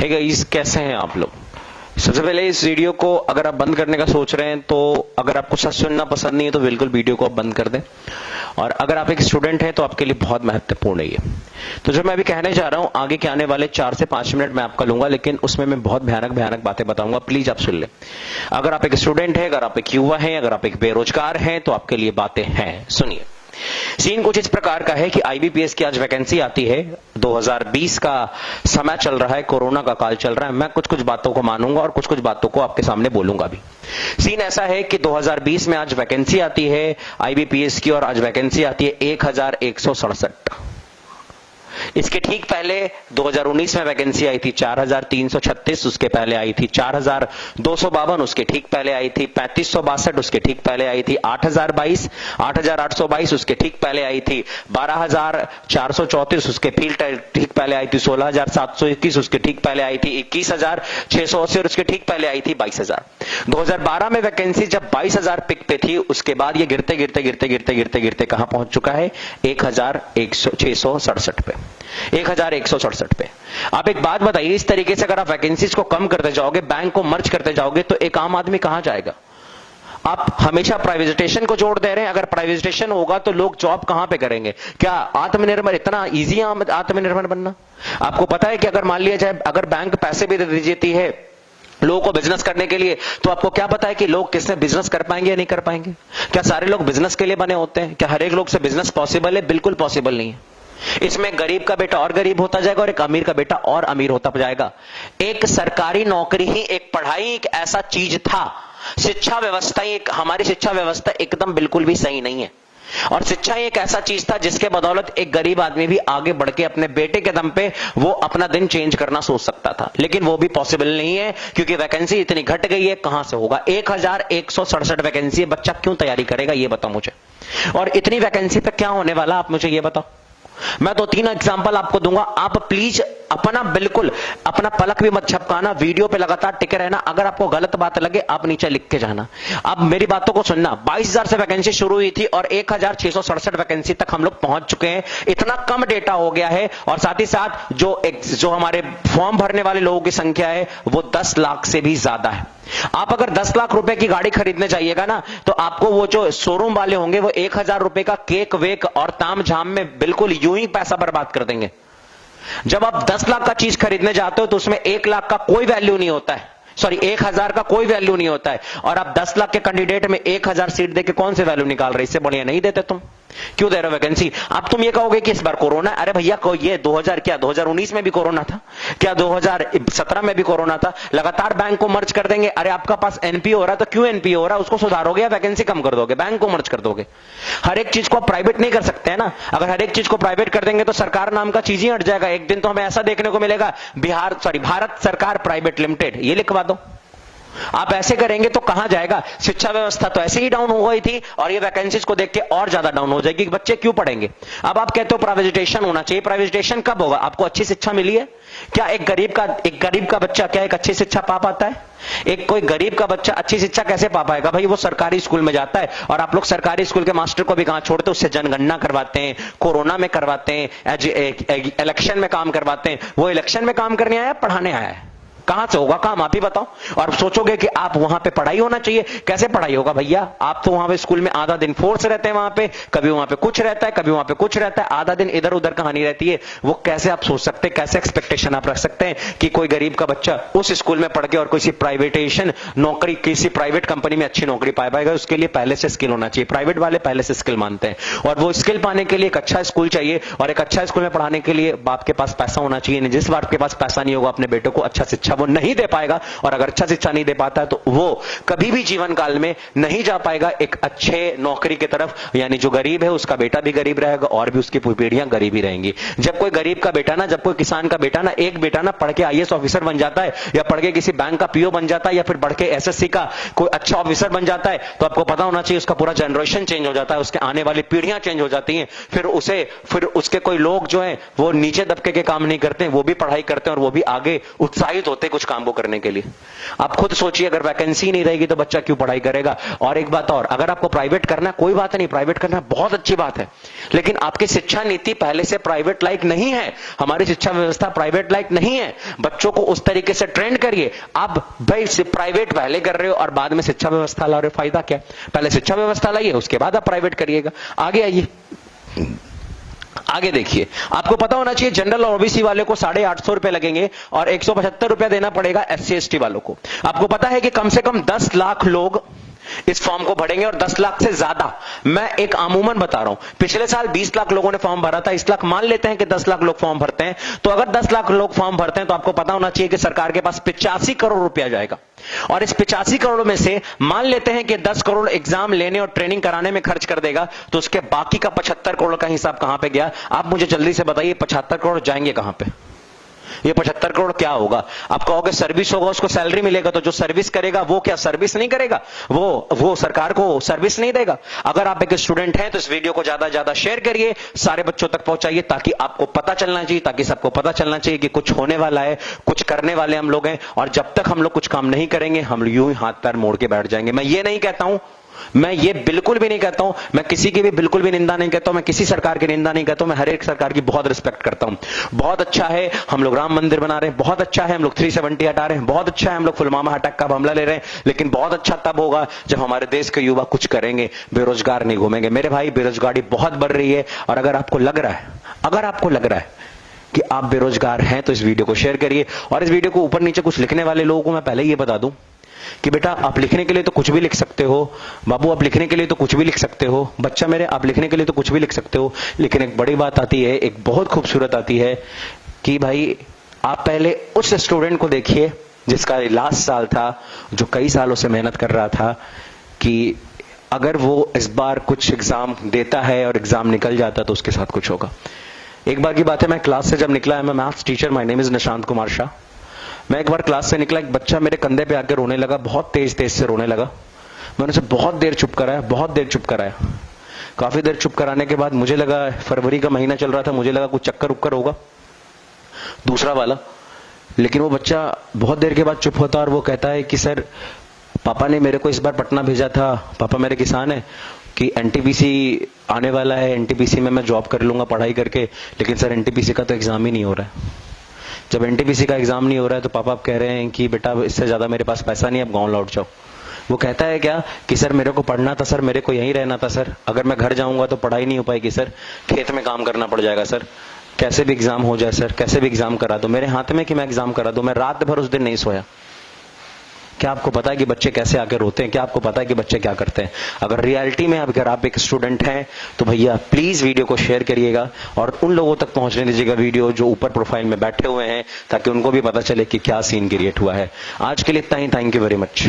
Hey guys, कैसे हैं आप लोग। सबसे पहले इस वीडियो को अगर आप बंद करने का सोच रहे हैं तो अगर आपको सच सुनना पसंद नहीं है तो बिल्कुल वीडियो को आप बंद कर दें। और अगर आप एक स्टूडेंट हैं तो आपके लिए बहुत महत्वपूर्ण है ये। तो जो मैं अभी कहने जा रहा हूं, आगे के आने वाले 4 से 5 मिनट मैं आपका लूंगा, लेकिन उसमें मैं बहुत भयानक बातें बताऊंगा। प्लीज आप सुन लें। अगर आप एक स्टूडेंट है, अगर आप एक युवा है, अगर आप एक बेरोजगार हैं तो आपके लिए बातें हैं। सुनिए। सीन कुछ इस प्रकार का है कि आईबीपीएस की आज वैकेंसी आती है। 2020 का समय चल रहा है, कोरोना का काल चल रहा है। मैं कुछ बातों को मानूंगा और कुछ बातों को आपके सामने बोलूंगा भी। सीन ऐसा है कि 2020 में आज वैकेंसी आती है आईबीपीएस की, और आज वैकेंसी आती है 1167। इसके ठीक पहले 2019 में वैकेंसी आई थी 4336, उसके पहले आई थी 4252, उसके ठीक पहले आई थी 3562, उसके ठीक पहले आई थी 8022, 8822, उसके ठीक पहले आई थी 12434, उसके ठीक पहले आई थी 16721, उसके ठीक पहले आई थी 21680 और उसके ठीक पहले आई थी 22000। 2012 में वैकेंसी जब 22000 पिक पे थी, उसके बाद ये गिरते कहां पहुंच चुका है? 1667 पे, 1167 पे। आप एक बात बताइए, इस तरीके से अगर आप वैकेंसीज को कम करते जाओगे, बैंक को मर्ज करते जाओगे, तो एक आम आदमी कहां जाएगा? आप हमेशा प्राइवेटाइजेशन को जोड़ दे रहे हैं। अगर प्राइवेटाइजेशन होगा तो लोग जॉब कहां पे करेंगे? क्या आत्मनिर्भर इतना इजी है आत्मनिर्भर बनना? आपको पता है कि अगर मान लिया जाए, अगर बैंक पैसे भी दे देती है लोगों को बिजनेस करने के लिए, तो आपको क्या पता है कि लोग किससे बिजनेस कर पाएंगे या नहीं कर पाएंगे? क्या सारे लोग बिजनेस के लिए बने होते हैं? क्या हर एक लोग से बिजनेस पॉसिबल है? बिल्कुल पॉसिबल नहीं है। इसमें गरीब का बेटा और गरीब होता जाएगा और एक अमीर का बेटा और अमीर होता जाएगा। एक सरकारी नौकरी ही, एक पढ़ाई एक ऐसा चीज था। शिक्षा व्यवस्था ही हमारी शिक्षा व्यवस्था एकदम बिल्कुल भी सही नहीं है। और शिक्षा ही एक ऐसा चीज था जिसके बदौलत एक गरीब आदमी भी आगे बढ़ के अपने बेटे के दम पे वो अपना दिन चेंज करना सोच सकता था। लेकिन वो भी पॉसिबल नहीं है क्योंकि वैकेंसी इतनी घट गई है। कहां से होगा? 1167 वैकेंसी है। बच्चा क्यों तैयारी करेगा ये बताओ मुझे। और इतनी वैकेंसी पे क्या होने वाला आप मुझे ये बताओ। मैं तो 3 एग्जांपल आपको दूंगा। आप प्लीज बिल्कुल अपना पलक भी मत झपकाना, वीडियो पे लगातार टिके रहना। अगर आपको गलत बात लगे आप नीचे लिख के जाना। अब मेरी बातों को सुनना। 22000 से वैकेंसी शुरू हुई थी और 1667 वैकेंसी तक हम लोग पहुंच चुके हैं। इतना कम डेटा हो गया है। और साथ ही साथ जो हमारे फॉर्म भरने वाले लोगों की संख्या है वो 10 लाख से भी ज्यादा है। आप अगर 10 लाख रुपए की गाड़ी खरीदने जाइएगा ना, तो आपको वो जो शोरूम वाले होंगे वो 1000 रुपए का केक वेक और ताम झाम में बिल्कुल यूं ही पैसा बर्बाद कर देंगे। जब आप 10 लाख का चीज खरीदने जाते हो तो उसमें 1 लाख का कोई वैल्यू नहीं होता है। सॉरी, 1000 का कोई वैल्यू नहीं होता है। और आप 10 लाख के कैंडिडेट में 1000 सीट देके कौन से वैल्यू निकाल रहे? इससे बढ़िया नहीं देते तुम। क्यों दे रहे हो वैकेंसी? अब तुम ये कहोगे कि इस बार कोरोना। अरे भैया, ये 2019 में भी कोरोना था क्या? 2017 में भी कोरोना था। लगातार बैंक को मर्ज कर देंगे। अरे आपका पास एनपीओ हो रहा है तो क्यों एनपीओ हो रहा है उसको सुधारोगे या वैकेंसी कम कर दोगे? बैंक को मर्ज कर दोगे। हर एक चीज को आप प्राइवेट नहीं कर सकते हैं ना। अगर हर एक चीज को प्राइवेट कर देंगे तो सरकार नाम का चीज ही हट जाएगा। एक दिन तो हमें ऐसा देखने को मिलेगा, भारत सरकार प्राइवेट लिमिटेड, ये लिखवा दो। आप ऐसे करेंगे तो कहां जाएगा? शिक्षा व्यवस्था तो ऐसे ही डाउन हो गई थी और ये वैकेंसीज को देख के और ज्यादा डाउन हो जाएगी। बच्चे क्यों पढ़ेंगे? अब आप कहते हो प्राइवेटाइजेशन होना चाहिए। प्राइवेटाइजेशन कब होगा? आपको अच्छी शिक्षा मिली है क्या? एक गरीब का बच्चा क्या एक अच्छी शिक्षा पा पाता है? कोई गरीब का बच्चा अच्छी शिक्षा कैसे पा पाएगा? भाई वो सरकारी स्कूल में जाता है। और आप लोग सरकारी स्कूल के मास्टर को भी कहां छोड़ते? उससे जनगणना करवाते हैं, कोरोना में करवाते हैं, इलेक्शन में काम करवाते हैं। वो इलेक्शन में काम करने आया, पढ़ाने आया है? कहां से होगा काम? आप ही बताओ। और सोचोगे कि आप वहां पे पढ़ाई होना चाहिए। कैसे पढ़ाई होगा भैया? आप तो वहां पे स्कूल में आधा दिन फोर्स रहते हैं, वहां पे कभी वहां पे कुछ रहता है, कभी वहां पे कुछ रहता है। आधा दिन इधर उधर कहानी रहती है। वो कैसे आप सोच सकते हैं? कैसे एक्सपेक्टेशन आप रख सकते हैं कि कोई गरीब का बच्चा उस स्कूल में पढ़ के और किसी प्राइवेटाइजेशन नौकरी, किसी प्राइवेट कंपनी में अच्छी नौकरी पा पाएगा? उसके लिए पहले से स्किल होना चाहिए। प्राइवेट वाले पहले से स्किल मानते हैं और वो स्किल पाने के लिए एक अच्छा स्कूल चाहिए। और एक अच्छा स्कूल में पढ़ाने के लिए बाप के पास पैसा होना चाहिए। जिस बाप के पास पैसा नहीं होगा अपने बेटों को अच्छा शिक्षा वो नहीं दे पाएगा। और अगर अच्छा शिक्षा नहीं दे पाता है तो वो कभी भी जीवन काल में नहीं जा पाएगा एक अच्छे नौकरी की तरफ। यानी जो गरीब है उसका बेटा भी गरीब रहेगा और भी उसकी पीढ़ियां गरीब ही रहेंगी। जब कोई गरीब का बेटा ना, जब कोई किसान का बेटा ना, एक बेटा ना पढ़ के आईएएस ऑफिसर बन जाता है या पढ़ के किसी बैंक का पीओ बन जाता है या फिर पढ़ के एसएससी का कोई अच्छा ऑफिसर बन जाता है, तो आपको पता होना चाहिए उसका पूरा जनरेशन चेंज हो जाता है। उसके आने वाली पीढ़ियां चेंज हो जाती हैं। फिर उसके कोई लोग जो है वो नीचे दबके के काम नहीं करते, वो भी पढ़ाई करते हैं और वो भी आगे उत्साहित होते हैं। होते कुछ काम को करने के लिए। आप खुद सोचिए, अगर वैकेंसी नहीं रहेगी तो बच्चा क्यों पढ़ाई करेगा। और एक बात और, अगर आपको प्राइवेट करना है कोई बात नहीं, प्राइवेट करना बहुत अच्छी बात है, लेकिन आपकी शिक्षा नीति पहले से प्राइवेट लाइक नहीं है। हमारी शिक्षा व्यवस्था प्राइवेट लाइक नहीं है। बच्चों को उस तरीके से ट्रेंड करिए। आप भाई प्राइवेट पहले कर रहे हो और बाद में शिक्षा व्यवस्था ला रहे हो, फायदा क्या? पहले शिक्षा व्यवस्था लाइए, उसके बाद आप प्राइवेट करिएगा। आगे आइए, आगे देखिए। आपको पता होना चाहिए जनरल और ओबीसी वाले को 850 रुपए लगेंगे और 175 रुपया देना पड़ेगा एससी एसटी वालों को। आपको पता है कि कम से कम 10 लाख लोग इस फॉर्म को भरेंगे और 10 लाख से ज्यादा। मैं एक आमूमन बता रहा हूं, पिछले साल 20 लाख लोगों ने फॉर्म भरा था, इस लाख मान लेते हैं कि 10 लाख लोग फॉर्म भरते हैं, तो अगर 10 लाख लोग फॉर्म भरते हैं तो आपको पता होना चाहिए कि सरकार के पास 85 करोड़ रुपया जाएगा। और इस 85 करोड़ में से मान लेते हैं कि 10 करोड़ एग्जाम लेने और ट्रेनिंग कराने में खर्च कर देगा, तो उसके बाकी का 75 करोड़ का हिसाब कहां पे गया? आप मुझे जल्दी से बताइए, 75 करोड़ जाएंगे कहां पे? ये 75 करोड़ क्या होगा? आप कहोगे सर्विस होगा, उसको सैलरी मिलेगा, तो जो सर्विस करेगा वो क्या सर्विस नहीं करेगा? वो सरकार को सर्विस नहीं देगा। अगर आप एक स्टूडेंट हैं तो इस वीडियो को ज्यादा से ज्यादा शेयर करिए, सारे बच्चों तक पहुंचाइए, ताकि आपको पता चलना चाहिए, ताकि सबको पता चलना चाहिए कि कुछ होने वाला है, कुछ करने वाले हम लोग हैं। और जब तक हम लोग कुछ काम नहीं करेंगे, हम यूं ही हाथ पैर मोड़ के बैठ जाएंगे। मैं ये नहीं कहता हूं, मैं ये बिल्कुल भी नहीं कहता हूं, मैं किसी की भी बिल्कुल भी निंदा नहीं करता हूं, मैं किसी सरकार की निंदा नहीं करता हूं, मैं हर एक सरकार की बहुत रिस्पेक्ट करता हूं। बहुत अच्छा है हम लोग राम मंदिर बना रहे हैं, बहुत अच्छा है हम लोग 370 हटा रहे हैं, बहुत अच्छा है हम लोग पुलवामा अटैक का हमला ले रहे हैं, लेकिन बहुत अच्छा तब होगा जब हमारे देश के युवा कुछ करेंगे, बेरोजगार नहीं घूमेंगे। मेरे भाई, बेरोजगारी बहुत बढ़ रही है, और अगर आपको लग रहा है कि आप बेरोजगार हैं तो इस वीडियो को शेयर करिए। और इस वीडियो को ऊपर नीचे कुछ लिखने वाले लोगों को मैं पहले ये बता दूं कि बेटा, आप लिखने के लिए तो कुछ भी लिख सकते हो, बाबू आप लिखने के लिए तो कुछ भी लिख सकते हो, बच्चा मेरे आप लिखने के लिए तो कुछ भी लिख सकते हो, लेकिन एक बड़ी बात आती है, एक बहुत खूबसूरत आती है कि भाई आप पहले उस स्टूडेंट को देखिए जिसका लास्ट साल था, जो कई सालों से मेहनत कर रहा था, कि अगर वो इस बार कुछ एग्जाम देता है और एग्जाम निकल जाता तो उसके साथ कुछ होगा। एक बार की बात है, मैं क्लास से जब निकला है, मैं maths teacher, my name is Nishant Kumar Shah. मैं एक बार क्लास से निकला, एक बच्चा मेरे कंधे पे आकर रोने लगा, बहुत तेज तेज से रोने लगा। मैंने उसे बहुत देर चुप कराया। काफी देर चुप कराने के बाद मुझे लगा, फरवरी का महीना चल रहा था, मुझे लगा कुछ चक्कर उक्कर होगा दूसरा वाला। लेकिन वो बच्चा बहुत देर के बाद चुप होता और वो कहता है कि सर, पापा ने मेरे को इस बार पटना भेजा था, पापा मेरे किसान है, कि एनटीपीसी आने वाला है, एनटीपीसी में मैं जॉब कर लूंगा पढ़ाई करके, लेकिन सर एनटीपीसी का तो एग्जाम ही नहीं हो रहा है। जब एनटीपीसी का एग्जाम नहीं हो रहा है तो पापा आप कह रहे हैं कि बेटा इससे ज्यादा मेरे पास पैसा नहीं, अब गांव लौट जाओ। वो कहता है क्या कि सर मेरे को पढ़ना था सर, मेरे को यहीं रहना था सर, अगर मैं घर जाऊंगा तो पढ़ाई नहीं हो पाएगी सर, खेत में काम करना पड़ जाएगा सर, कैसे भी एग्जाम हो जाए सर, कैसे भी एग्जाम करा दो, मेरे हाथ में कि मैं एग्जाम करा दूं। मैं रात भर उस दिन नहीं सोया। क्या आपको पता है कि बच्चे कैसे आके रोते हैं? क्या आपको पता है कि बच्चे क्या करते हैं? अगर रियलिटी में अगर आप एक स्टूडेंट हैं तो भैया प्लीज वीडियो को शेयर करिएगा और उन लोगों तक पहुंचने दीजिएगा वीडियो जो ऊपर प्रोफाइल में बैठे हुए हैं, ताकि उनको भी पता चले कि क्या सीन क्रिएट हुआ है। आज के लिए इतना ही। Thank you very much.